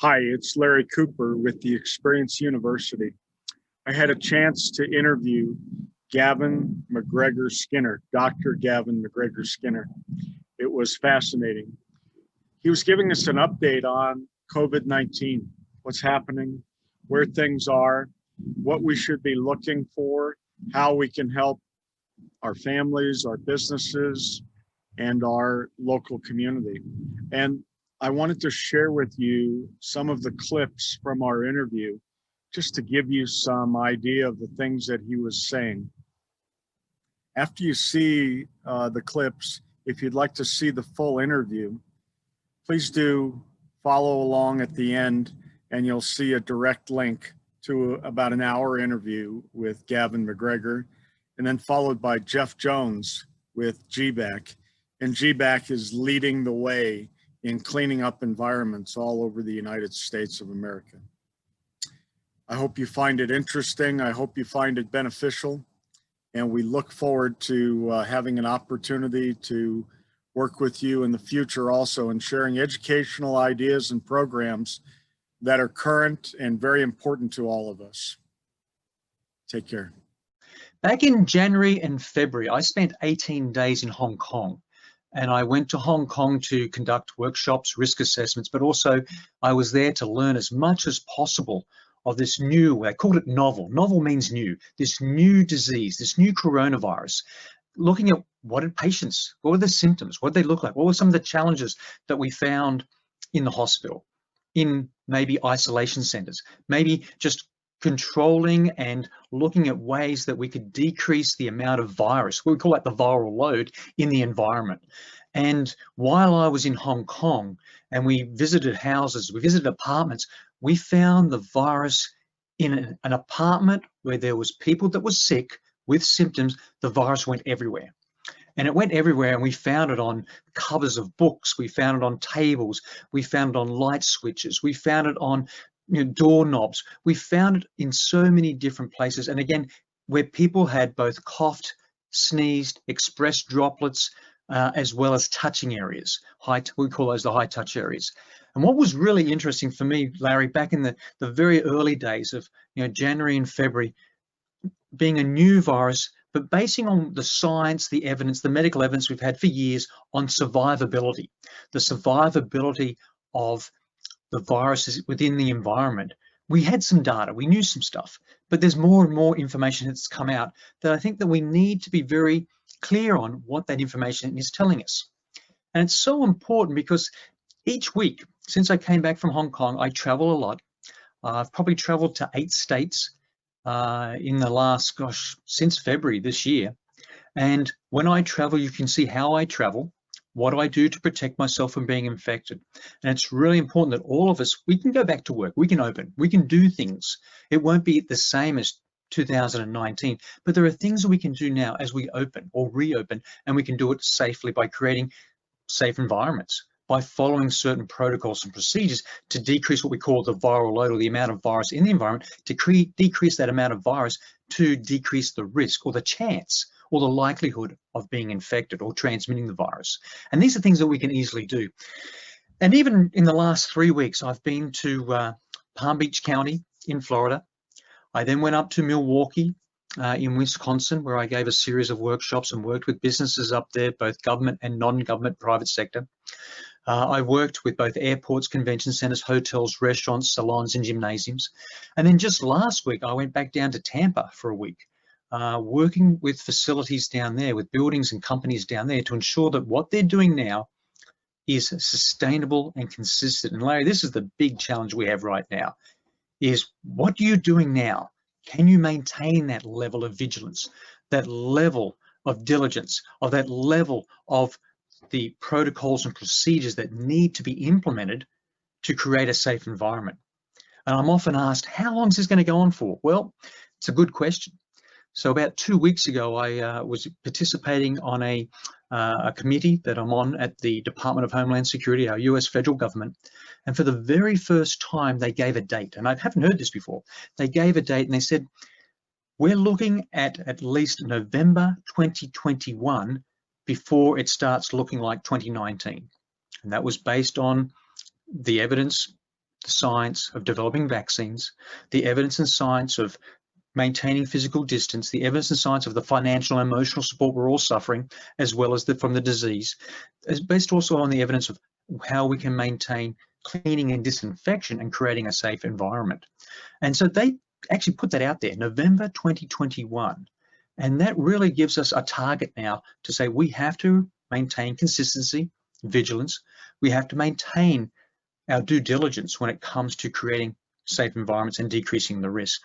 Hi, it's Larry Cooper with the Experience University. I had a chance to interview Gavin Macgregor-Skinner, Dr. Gavin Macgregor-Skinner. It was fascinating. He was giving us an update on COVID-19, what's happening, where things are, what we should be looking for, how we can help our families, our businesses, and our local community. And I wanted to share with you some of the clips from our interview just to give you some idea of the things that he was saying. After you see the clips, if you'd like to see the full interview, please do follow along at the end and you'll see a direct link to about an hour interview with Gavin Macgregor, and then followed by Jeff Jones with GBAC. And GBAC is leading the way in cleaning up environments all over the United States of America. I hope you find it interesting. I hope you find it beneficial. And we look forward to having an opportunity to work with you in the future also and sharing educational ideas and programs that are current and very important to all of us. Take care. Back in January and February, I spent 18 days in Hong Kong. And I went to Hong Kong to conduct workshops, risk assessments, but also I was there to learn as much as possible of this new, I called it novel. Novel means new, this new disease, this new coronavirus, looking at what did patients, what were the symptoms, what did they look like, what were some of the challenges that we found in the hospital, in maybe isolation centers, maybe just controlling and looking at ways that we could decrease the amount of virus, we call that the viral load, in the environment. And while I was in Hong Kong and we visited houses, we visited apartments, we found the virus in an apartment where there was people that were sick with symptoms. The virus went everywhere. And it went everywhere, and we found it on covers of books, we found it on tables, we found it on light switches, we found it on doorknobs. We found it in so many different places. And again, where people had both coughed, sneezed, expressed droplets, as well as touching areas. We call those the high touch areas. And what was really interesting for me, Larry, back in the very early days of January and February, being a new virus, but basing on the science, the evidence, the medical evidence we've had for years on survivability, the survivability of the viruses within the environment. We had some data, we knew some stuff, but there's more and more information that's come out that I think that we need to be very clear on what that information is telling us. And it's so important because each week, since I came back from Hong Kong, I travel a lot. I've probably traveled to 8 states in the last, since February this year. And when I travel, you can see how I travel. What do I do to protect myself from being infected? And it's really important that all of us, we can go back to work, we can open, we can do things. It won't be the same as 2019, but there are things that we can do now as we open or reopen, and we can do it safely by creating safe environments, by following certain protocols and procedures to decrease what we call the viral load, or the amount of virus in the environment, to decrease that amount of virus, to decrease the risk or the chance or the likelihood of being infected or transmitting the virus. And these are things that we can easily do. And even in the last 3 weeks, I've been to Palm Beach County in Florida. I then went up to Milwaukee in Wisconsin, where I gave a series of workshops and worked with businesses up there, both government and non-government private sector. I worked with both airports, convention centers, hotels, restaurants, salons, and gymnasiums. And then just last week, I went back down to Tampa for a week, working with facilities down there, with buildings and companies down there, to ensure that what they're doing now is sustainable and consistent. And Larry, this is the big challenge we have right now, is what you're doing now. Can you maintain that level of vigilance, that level of diligence, of that level of the protocols and procedures that need to be implemented to create a safe environment? And I'm often asked, how long is this going to go on for? Well, it's a good question. So about 2 weeks ago, I was participating on a committee that I'm on at the Department of Homeland Security, our US federal government. And for the very first time, they gave a date. And I haven't heard this before. They gave a date and they said, we're looking at least November 2021 before it starts looking like 2019. And that was based on the evidence the science of developing vaccines, the evidence and science of maintaining physical distance, the evidence and science of the financial and emotional support we're all suffering, as well as from the disease, is based also on the evidence of how we can maintain cleaning and disinfection and creating a safe environment. And so they actually put that out there, November 2021. And that really gives us a target now to say we have to maintain consistency, vigilance. We have to maintain our due diligence when it comes to creating safe environments and decreasing the risk.